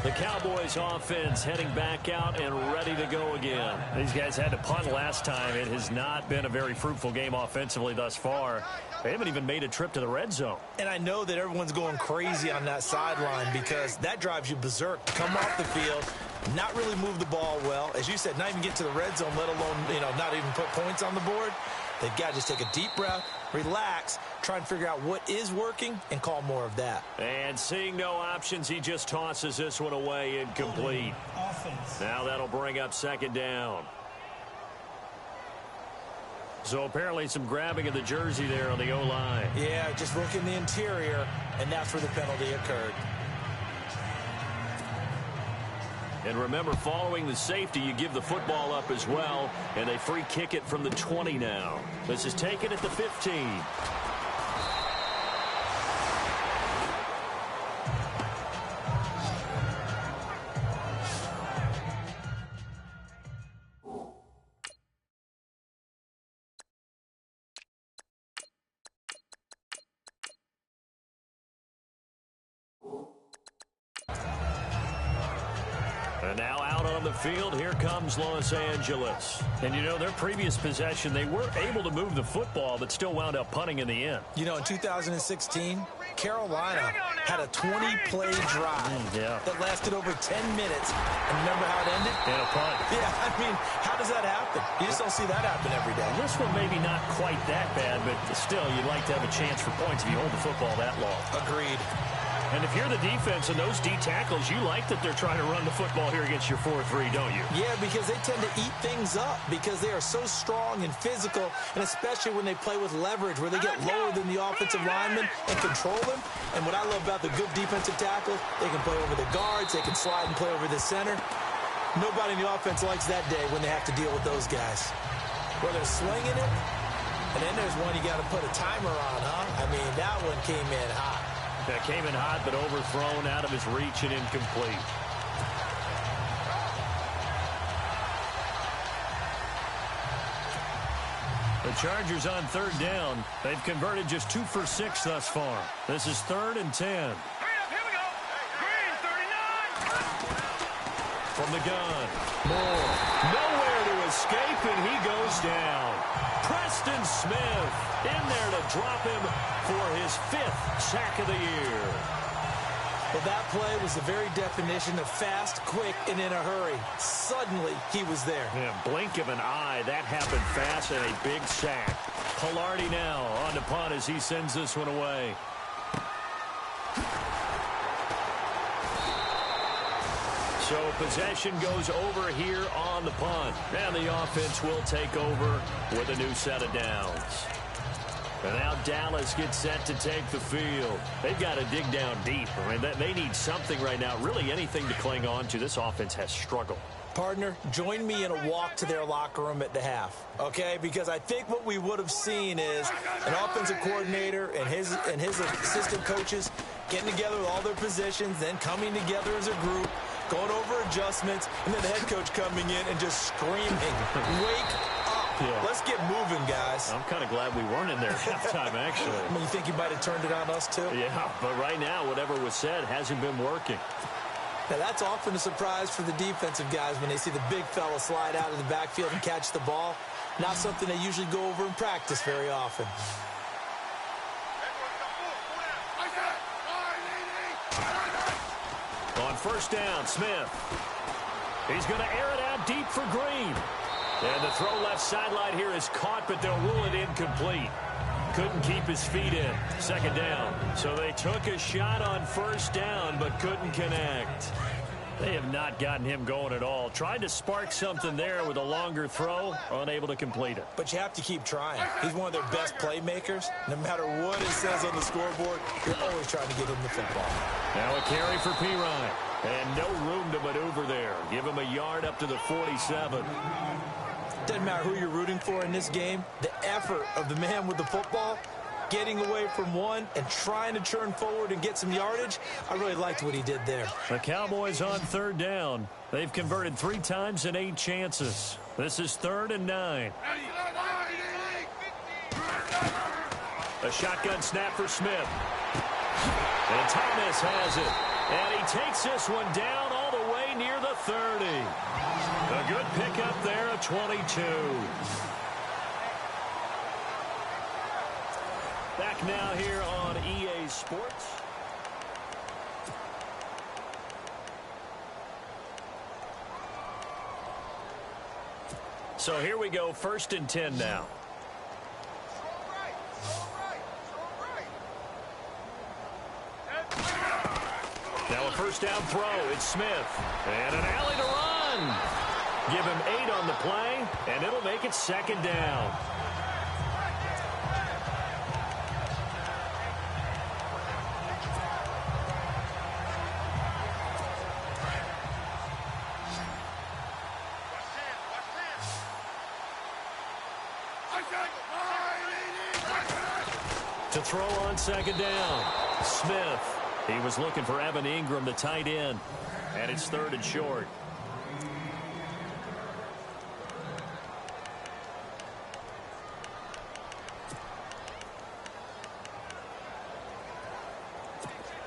The Cowboys offense heading back out and ready to go again. These guys had to punt last time. It has not been a very fruitful game offensively thus far. They haven't even made a trip to the red zone. And I know that everyone's going crazy on that sideline because that drives you berserk. Come off the field, not really move the ball well. As you said, not even get to the red zone, let alone, not even put points on the board. They've got to just take a deep breath, relax, try and figure out what is working, and call more of that. And seeing no options, he just tosses this one away incomplete. Offense. Now that'll bring up 2nd down. So apparently some grabbing of the jersey there on the O-line. Yeah, just look in the interior, and that's where the penalty occurred. And remember, following the safety, you give the football up as well, and they free kick it from the 20 now. This is taken at the 15. And now out on the field, here comes Los Angeles. And their previous possession, they were able to move the football, but still wound up punting in the end. In 2016, Carolina had a 20-play drive that lasted over 10 minutes. And remember how it ended? And a punt. Yeah, how does that happen? You just don't see that happen every day. This one maybe not quite that bad, but still, you'd like to have a chance for points if you hold the football that long. Agreed. And if you're the defense and those D tackles, you like that they're trying to run the football here against your 4-3, don't you? Yeah, because they tend to eat things up because they are so strong and physical, and especially when they play with leverage where they get lower than the offensive linemen and control them. And what I love about the good defensive tackles, they can play over the guards, they can slide and play over the center. Nobody in the offense likes that day when they have to deal with those guys. Where they're slinging it, and then there's one you got to put a timer on, huh? That one came in hot. That came in hot, but overthrown out of his reach and incomplete. The Chargers on third down. They've converted just 2 for 6 thus far. This is 3rd and 10. Hurry up, here we go. Green, 39. From the gun. Moore. Nowhere to escape, and he goes down. Preston Smith in there to drop him for his 5th sack of the year. Well, that play was the very definition of fast, quick, and in a hurry. Suddenly, he was there. Yeah, blink of an eye. That happened fast and a big sack. Pilardi now on the punt as he sends this one away. So possession goes over here on the punt. And the offense will take over with a new set of downs. And now Dallas gets set to take the field. They've got to dig down deep. I mean, they need something right now, really anything to cling on to. This offense has struggled. Partner, join me in a walk to their locker room at the half, okay? Because I think what we would have seen is an offensive coordinator and his assistant coaches getting together with all their positions, then coming together as a group, going over adjustments, and then the head coach coming in and just screaming, wake up. Yeah. Let's get moving, guys. I'm kind of glad we weren't in there at halftime, actually. I mean, you think you might have turned it on us, too? Yeah, but right now, whatever was said hasn't been working. Now, that's often a surprise for the defensive guys when they see the big fella slide out of the backfield and catch the ball. Not something they usually go over in practice very often. On first down, Smith. He's going to air it out deep for Green. And the throw left sideline here is caught, but they'll rule it incomplete. Couldn't keep his feet in. Second down. So they took a shot on first down, but couldn't connect. They have not gotten him going at all. Tried to spark something there with a longer throw, unable to complete it. But you have to keep trying. He's one of their best playmakers. No matter what it says on the scoreboard, you're always trying to get him the football. Now a carry for Pirine. And no room to maneuver there. Give him a yard up to the 47. Doesn't matter who you're rooting for in this game. The effort of the man with the football, getting away from one and trying to turn forward and get some yardage, I really liked what he did there. The Cowboys on third down. They've converted 3 times in 8 chances. This is 3rd and 9. A shotgun snap for Smith. And Thomas has it. And he takes this one down all the way near the 30. A good pickup there, a 22. Back now here on EA Sports. So here we go, 1st and 10 now. Now a first down throw. It's Smith. And an alley to run. Give him 8 on the play, and it'll make it 2nd down. To throw on 2nd down. Smith. He was looking for Evan Ingram, the tight end. And it's 3rd and short.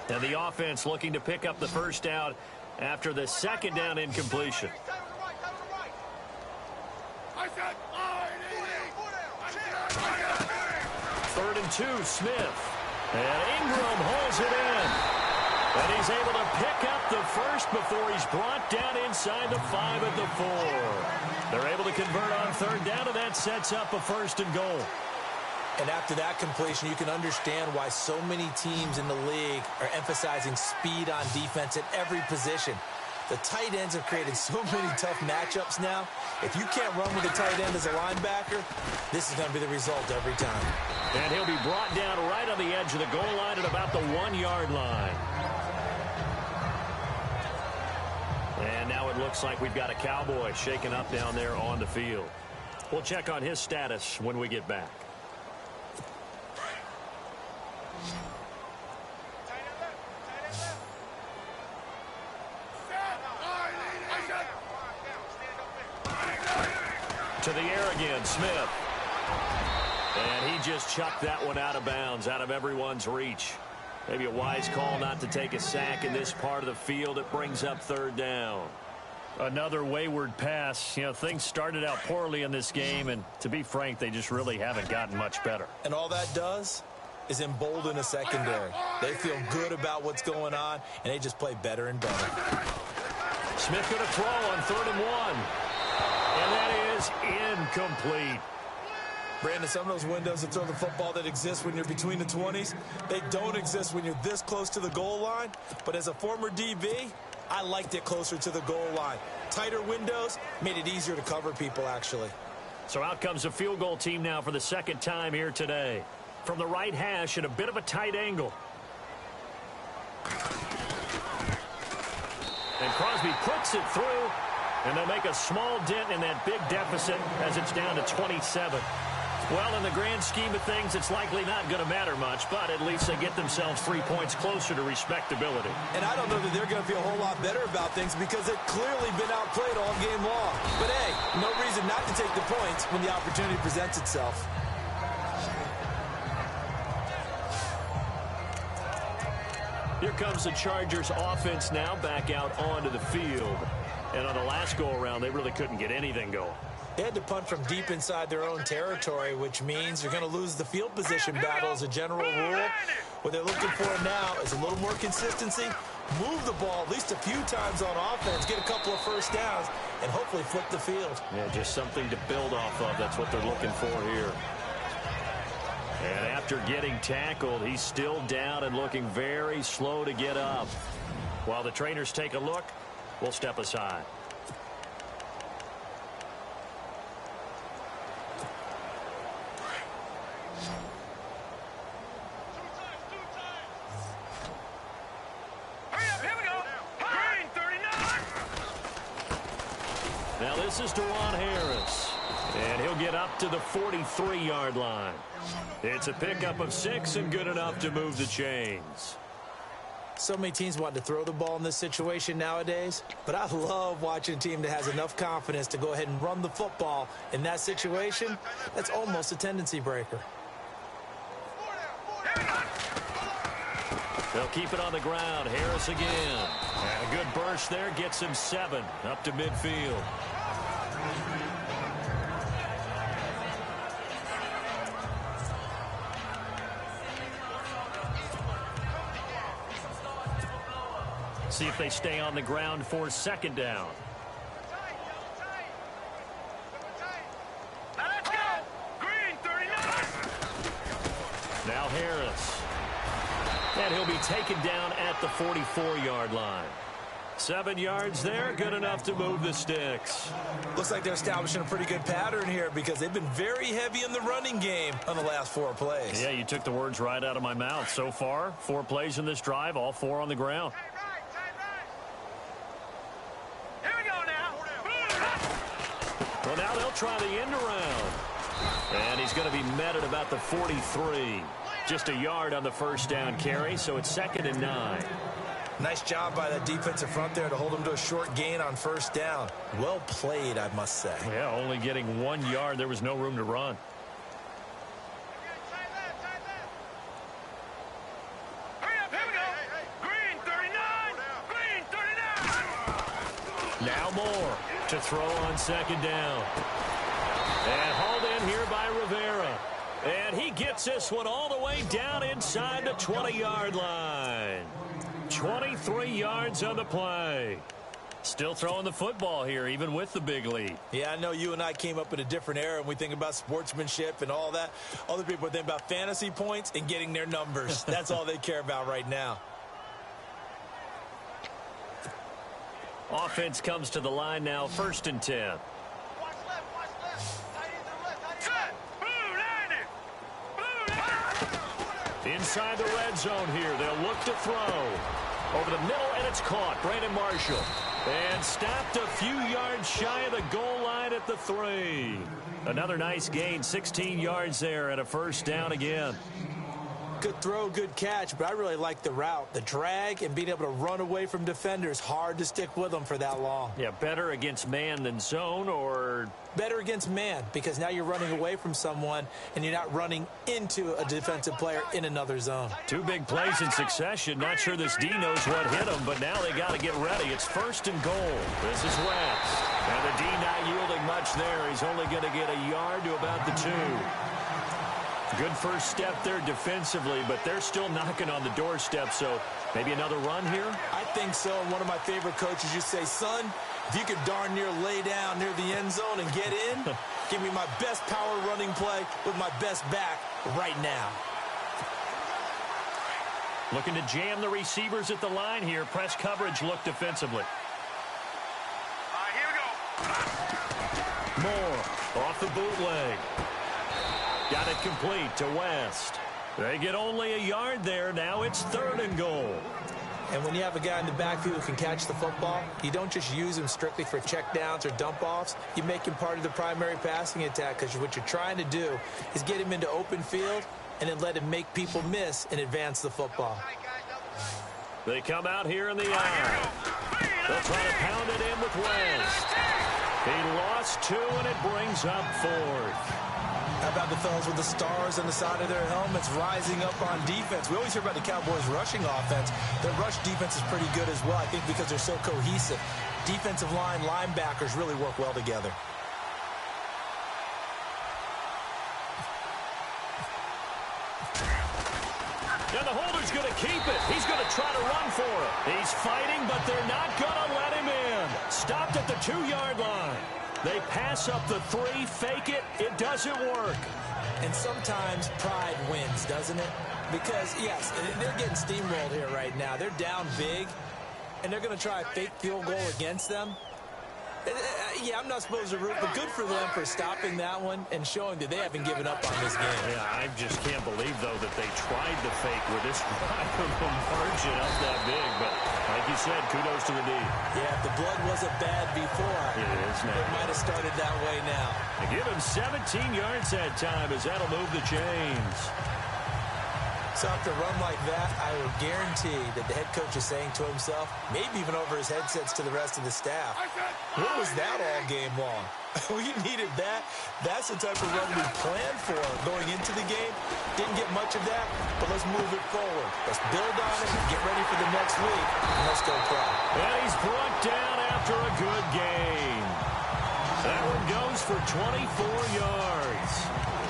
And the offense looking to pick up the first down after the 2nd down incompletion. 3rd and 2, Smith. And Ingram holds it in. And he's able to pick up the first before he's brought down inside the 5 at the 4. They're able to convert on 3rd down, and that sets up a 1st and goal. And after that completion, you can understand why so many teams in the league are emphasizing speed on defense at every position. The tight ends have created so many tough matchups now. If you can't run with a tight end as a linebacker, this is going to be the result every time. And he'll be brought down right on the edge of the goal line at about the 1-yard line. And now it looks like we've got a Cowboy shaken up down there on the field. We'll check on his status when we get back. To the air again, Smith. And he just chucked that one out of bounds, out of everyone's reach. Maybe a wise call not to take a sack in this part of the field. It brings up third down. Another wayward pass. You know, things started out poorly in this game, and to be frank, they just really haven't gotten much better. And all that does is embolden a secondary. They feel good about what's going on, and they just play better and better. Smith going to throw on 3rd and 1. And that is incomplete. Brandon, some of those windows to throw the football that exist when you're between the 20s, they don't exist when you're this close to the goal line. But as a former DB, I liked it closer to the goal line. Tighter windows made it easier to cover people, actually. So out comes the field goal team now for the second time here today. From the right hash at a bit of a tight angle. And Crosby puts it through, and they'll make a small dent in that big deficit as it's down to 27. Well, in the grand scheme of things, it's likely not going to matter much, but at least they get themselves 3 points closer to respectability. And I don't know that they're going to feel a whole lot better about things because they've clearly been outplayed all game long. But, hey, no reason not to take the points when the opportunity presents itself. Here comes the Chargers offense now back out onto the field. And on the last go-around, they really couldn't get anything going. They had to punt from deep inside their own territory, which means you're going to lose the field position battle as a general rule. What they're looking for now is a little more consistency, move the ball at least a few times on offense, get a couple of first downs, and hopefully flip the field. Yeah, just something to build off of. That's what they're looking for here. And after getting tackled, he's still down and looking very slow to get up. While the trainers take a look, we'll step aside. Now this is Deron Harris, and he'll get up to the 43-yard line. It's a pickup of 6 and good enough to move the chains. So many teams want to throw the ball in this situation nowadays, but I love watching a team that has enough confidence to go ahead and run the football in that situation. That's almost a tendency breaker. They'll keep it on the ground. Harris again. And a good burst there gets him 7 up to midfield. See if they stay on the ground for 2nd down. Now Harris. And he'll be taken down at the 44-yard line. 7 yards there, good enough to move the sticks. Looks like they're establishing a pretty good pattern here because they've been very heavy in the running game on the last 4 plays. Yeah, you took the words right out of my mouth. So far, 4 plays in this drive, all 4 on the ground. Here we go now. Well, now they'll try the end around. And he's going to be met at about the 43. Just a yard on the first down carry, so it's 2nd and 9. Nice job by that defensive front there to hold him to a short gain on first down. Well played, I must say. Yeah, only getting 1 yard. There was no room to run. Hurry up, here we go. Green 39. Green 39. Now Moore to throw on 2nd down. And hauled in here by Rivera. And he gets this one all the way down inside the 20-yard line. 23 yards on the play. Still throwing the football here, even with the big lead. Yeah, I know you and I came up in a different era, and we think about sportsmanship and all that. Other people think about fantasy points and getting their numbers. That's all they care about right now. Offense comes to the line now, 1st and 10. Watch left, watch left. Tight end to the left, tight end. Blue 90. Inside the red zone here, they'll look to throw. Over the middle, and it's caught. Brandon Marshall. And stopped a few yards shy of the goal line at the 3. Another nice gain, 16 yards there, and a first down again. Good throw, good catch, but I really like the route. The drag and being able to run away from defenders, hard to stick with them for that long. Yeah, better against man than zone, or? Better against man, because now you're running away from someone and you're not running into a defensive player in another zone. Two big plays in succession. Not sure this D knows what hit him, but now they got to get ready. It's 1st and goal. This is West. And the D not yielding much there. He's only going to get a yard to about the 2. Good first step there defensively, but they're still knocking on the doorstep, so maybe another run here? I think so. And one of my favorite coaches used to say, son, if you could darn near lay down near the end zone and get in, give me my best power running play with my best back right now. Looking to jam the receivers at the line here. Press coverage look defensively. Here we go. Moore off the bootleg. Got it complete to West. They get only a yard there. Now it's 3rd and goal. And when you have a guy in the backfield who can catch the football, you don't just use him strictly for checkdowns or dump-offs. You make him part of the primary passing attack, because what you're trying to do is get him into open field and then let him make people miss and advance the football. They come out here in the eye. They'll try to pound it in with West. He lost 2, and it brings up 4th. How about the fellas with the stars on the side of their helmets rising up on defense? We always hear about the Cowboys' rushing offense. Their rush defense is pretty good as well, I think, because they're so cohesive. Defensive line, linebackers really work well together. And the holder's going to keep it. He's going to try to run for it. He's fighting, but they're not going to let him in. Stopped at the 2-yard line. They pass up the 3, fake it. It doesn't work. And sometimes pride wins, doesn't it? Because, yes, they're getting steamrolled here right now. They're down big, and they're going to try a fake field goal against them. Yeah, I'm not supposed to root, but good for them for stopping that one and showing that they haven't given up on this game. Yeah, I just can't believe, though, that they tried the fake with this wide of a margin up that big. But like you said, kudos to the D. Yeah, if the blood wasn't bad before, it is now. It might have started that way now. They give him 17 yards that time, as that'll move the chains. So after a run like that, I would guarantee that the head coach is saying to himself, maybe even over his headsets to the rest of the staff, what was that all game long? We needed that. That's the type of run we planned for going into the game. Didn't get much of that, but let's move it forward. Let's build on it, get ready for the next week, and let's go play. And he's brought down after a good game. That one goes for 24 yards.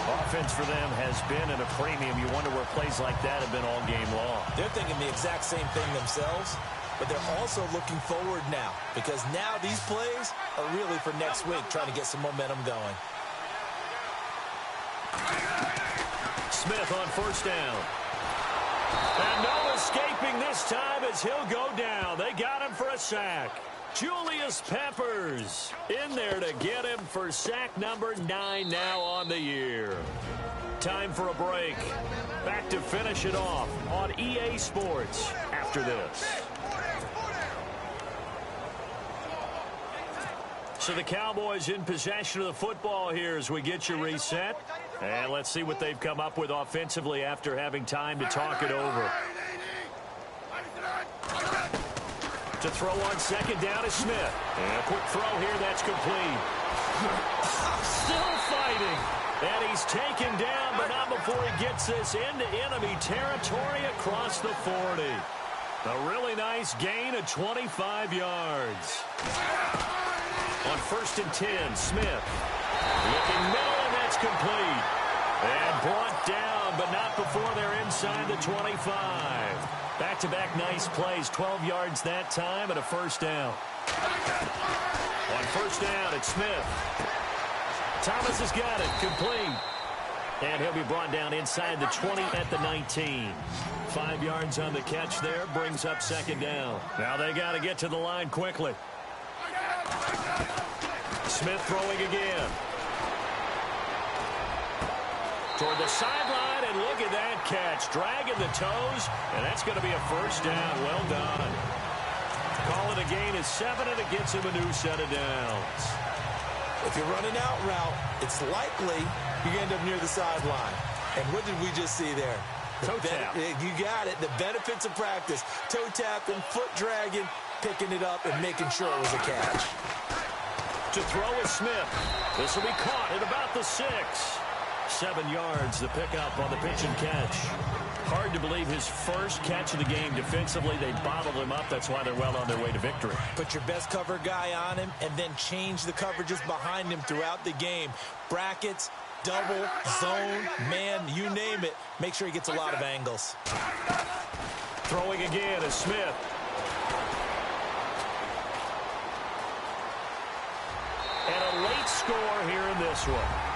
Offense for them has been at a premium. You wonder where plays like that have been all game long. They're thinking the exact same thing themselves, but they're also looking forward now, because now these plays are really for next week, trying to get some momentum going. Smith on 1st down. And no escaping this time as he'll go down. They got him for a sack. Julius Peppers in there to get him for sack number 9 now on the year. Time for a break. Back to finish it off on EA Sports after this. So the Cowboys in possession of the football here as we get you reset. And let's see what they've come up with offensively after having time to talk it over. To throw on 2nd down is Smith. And a quick throw here, that's complete. Still fighting. And he's taken down, but not before he gets this into enemy territory across the 40. A really nice gain of 25 yards. On 1st and 10, Smith. Looking middle, and that's complete. And brought down, but not before they're inside the 25. Back-to-back nice plays, 12 yards that time and a 1st down. On 1st down, it's Smith. Thomas has got it, complete. And he'll be brought down inside the 20 at the 19. 5 yards on the catch there, brings up 2nd down. Now they got to get to the line quickly. Smith throwing again. Toward the sideline, and look at that catch. Dragging the toes, and that's going to be a 1st down. Well done. Call it a gain of 7, and it gets him a new set of downs. If you're running out route, it's likely you're going to end up near the sideline. And what did we just see there? Toe tap. You got it. The benefits of practice. Toe tapping, foot dragging, picking it up, and making sure it was a catch. To throw is Smith. This will be caught at about the 6. 7 yards, the pickup on the pitch and catch. Hard to believe his first catch of the game defensively. They bottled him up. That's why they're well on their way to victory. Put your best cover guy on him and then change the coverages behind him throughout the game. Brackets, double, zone, man, you name it. Make sure he gets a lot of angles. Throwing again is Smith. And a late score here in this one.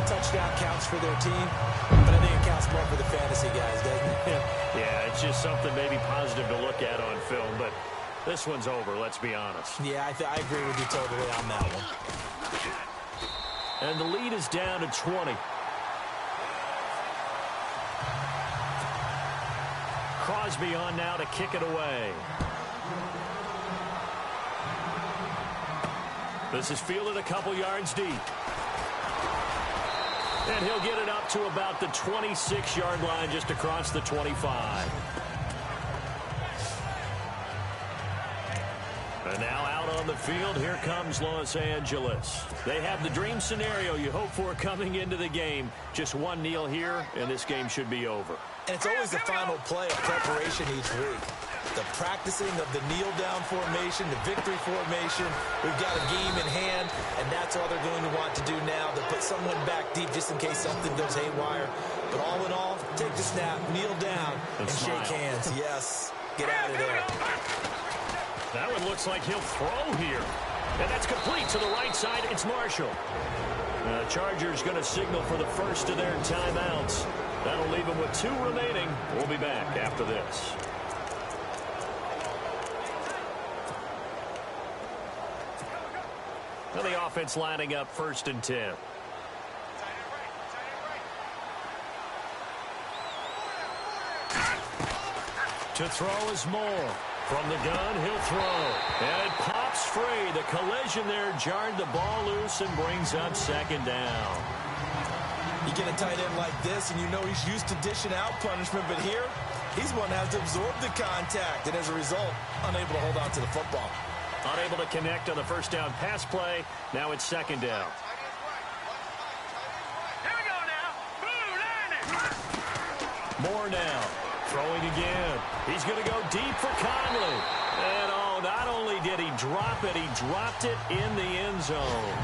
Touchdown counts for their team, but I think it counts more for the fantasy guys, doesn't it? Yeah, it's just something maybe positive to look at on film, but this one's over, let's be honest. Yeah, I agree with you totally on that one. And the lead is down to 20. Crosby on now to kick it away. This is fielded a couple yards deep. And he'll get it up to about the 26-yard line, just across the 25. And now out on the field, here comes Los Angeles. They have the dream scenario you hope for coming into the game. Just one kneel here, and this game should be over. And it's always the final play of preparation each week. The practicing of the kneel-down formation, the victory formation. We've got a game in hand, and that's all they're going to want to do now. They'll put someone back deep just in case something goes haywire. But all in all, take the snap, kneel down, and shake hands. Yes, get out of there. That one looks like he'll throw here. And that's complete to the right side. It's Marshall. The Chargers going to signal for the first of their timeouts. That'll leave them with 2 remaining. We'll be back after this. Now the offense lining up 1st and 10. To throw is Moore. From the gun, he'll throw. And it pops free. The collision there jarred the ball loose and brings up 2nd down. You get a tight end like this, and you know he's used to dishing out punishment, but here, he's one that has to absorb the contact, and as a result, unable to hold on to the football. Unable to connect on the 1st down pass play. Now it's 2nd down. Here we go now. Blue line it. More now. Throwing again. He's going to go deep for Conley. And, oh, not only did he drop it, he dropped it in the end zone.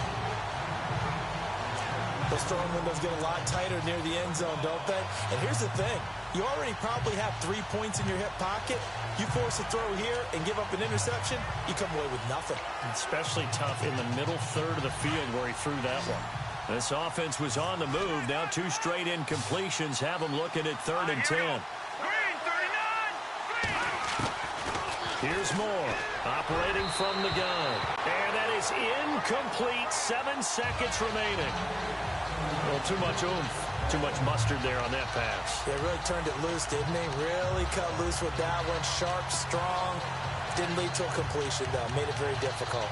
Those throwing windows get a lot tighter near the end zone, don't they? And here's the thing. You already probably have 3 points in your hip pocket. You force a throw here and give up an interception, you come away with nothing. Especially tough in the middle third of the field where he threw that one. This offense was on the move. Now 2 straight incompletions have them looking at 3rd and 10. Green 39. Here's Moore, operating from the gun. And that is incomplete. 7 seconds remaining. Well, too much oomph. Too much mustard there on that pass. They really turned it loose, didn't they? Really cut loose with that one. Sharp, strong. Didn't lead to a completion, though. Made it very difficult.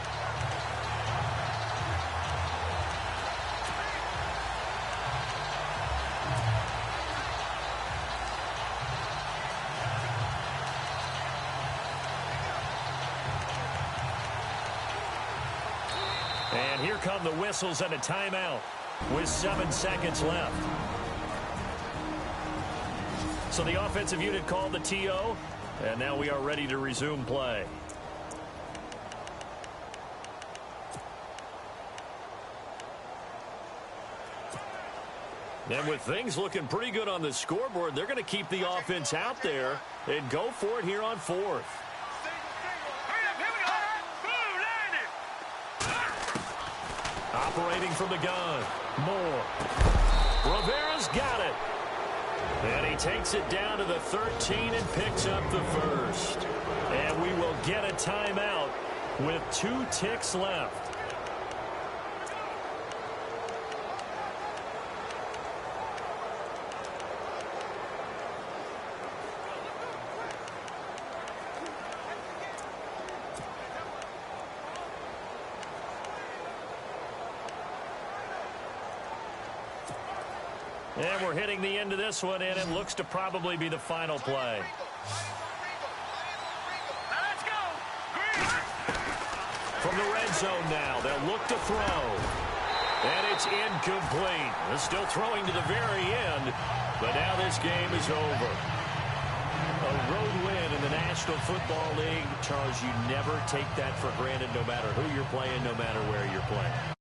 And here come the whistles and a timeout with 7 seconds left. So the offensive unit called the TO, and now we are ready to resume play. And with things looking pretty good on the scoreboard, they're going to keep the offense out there and go for it here on 4th. Operating from the gun. Moore. Rivera's got it. And he takes it down to the 13 and picks up the first. And we will get a timeout with 2 ticks left. And we're hitting the end of this one, and it looks to probably be the final play. Let's go. From the red zone now, they'll look to throw. And it's incomplete. They're still throwing to the very end, but now this game is over. A road win in the National Football League. Charles, you never take that for granted no matter who you're playing, no matter where you're playing.